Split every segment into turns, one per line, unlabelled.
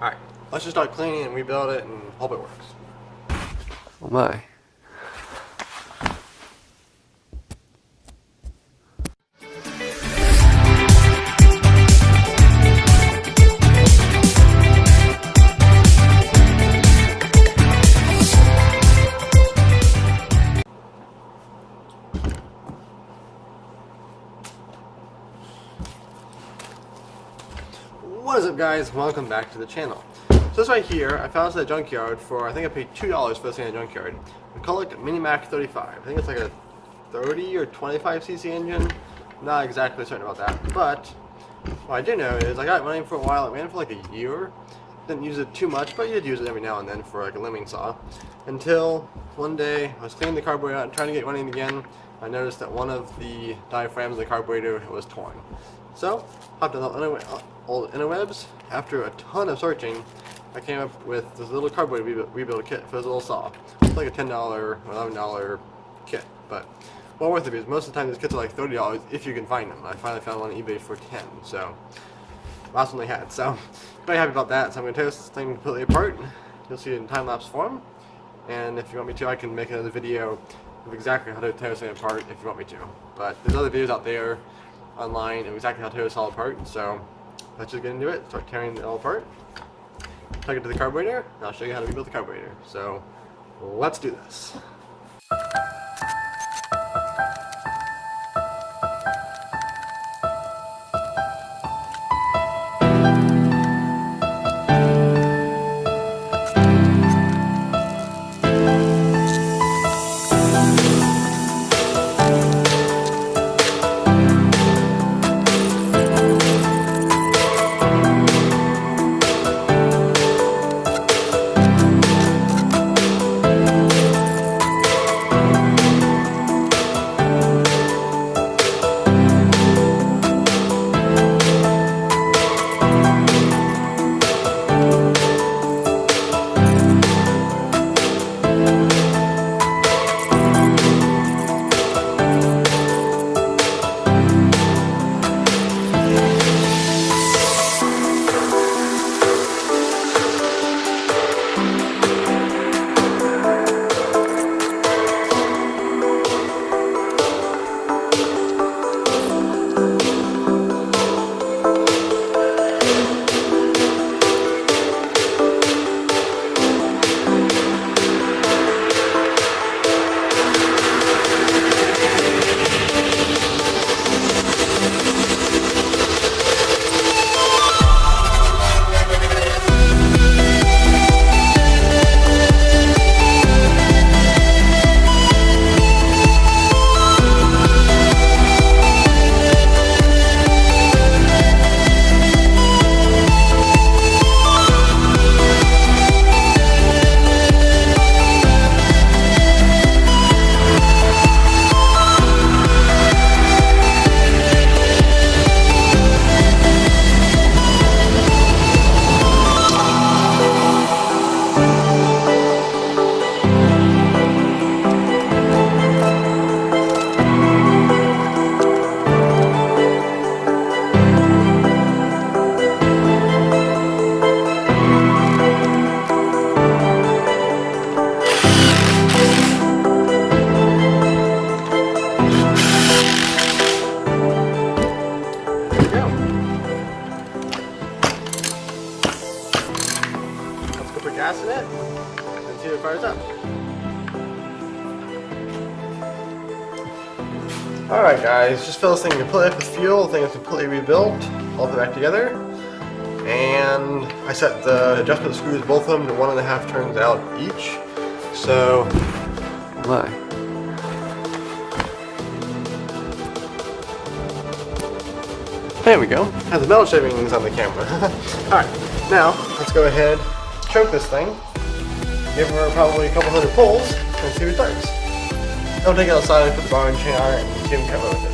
Alright, let's just start cleaning and rebuild it and hope it works.
Oh my.
What is up, guys? Welcome back to the channel. So this right here, I found this at a junkyard for, I think I paid $2 for this thing at a junkyard. McCullough Mini Mac 35. I think it's like a 30 or 25cc engine. Not exactly certain about that, but what I do know is I got it running for a while. It ran for like a year. Didn't use it too much, but you did use it every now and then for like a limbing saw. Until one day I was cleaning the carburetor out and trying to get it running again. I noticed that one of the diaphragms of the carburetor was torn. So, hopped on the old interwebs. After a ton of searching, I came up with this little carburetor rebuild kit for this little saw. It's like a $10 or $11 kit, but well worth it because most of the time these kits are like $30 if you can find them. I finally found one on eBay for $10, so last one they had. So, very happy about that. So I'm going to tear this thing completely apart. You'll see it in time-lapse form, and if you want me to, I can make another video of exactly how to tear this thing apart if you want me to. But there's other videos out there online of exactly how to tear this all apart, so let's just get into it, start tearing it all apart, plug it to the carburetor, and I'll show you how to rebuild the carburetor. So let's do this. Gas in it and see if it fires up. Alright guys, just fill this thing completely up with fuel. The thing is completely rebuilt, all put back together, and I set the adjustment screws, both of them, to 1.5 turns out each. So
My.
there we go. Has the metal shavings on the camera. Alright, now let's go ahead, choke this thing, give her probably a couple hundred pulls, and see if it starts. Don't take it outside and put the bar and chain on it and see if we can cover with it.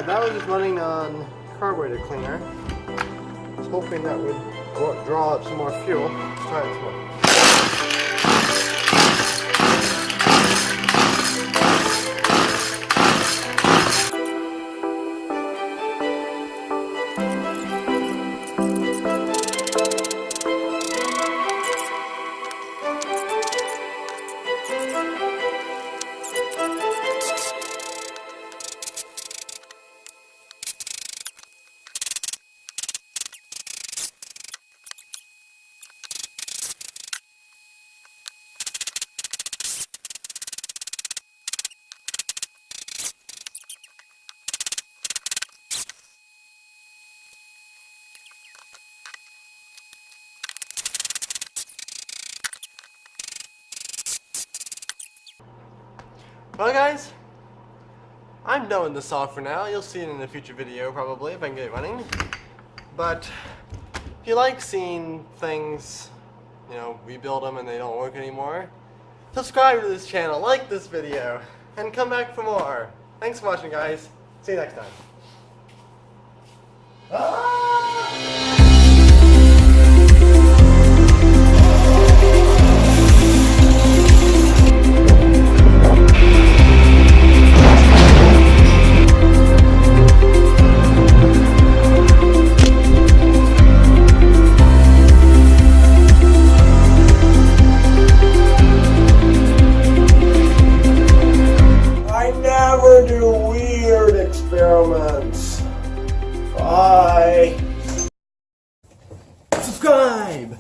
that was just running on carburetor cleaner. I was hoping that would draw up some more fuel. Let's try it some more. Well guys, I'm done with this saw for now. You'll see it in a future video probably if I can get it running. But if you like seeing things, you know, rebuild them and they don't work anymore, subscribe to this channel, like this video, and come back for more. Thanks for watching guys. See you next time.
Do weird experiments. Bye.
Subscribe!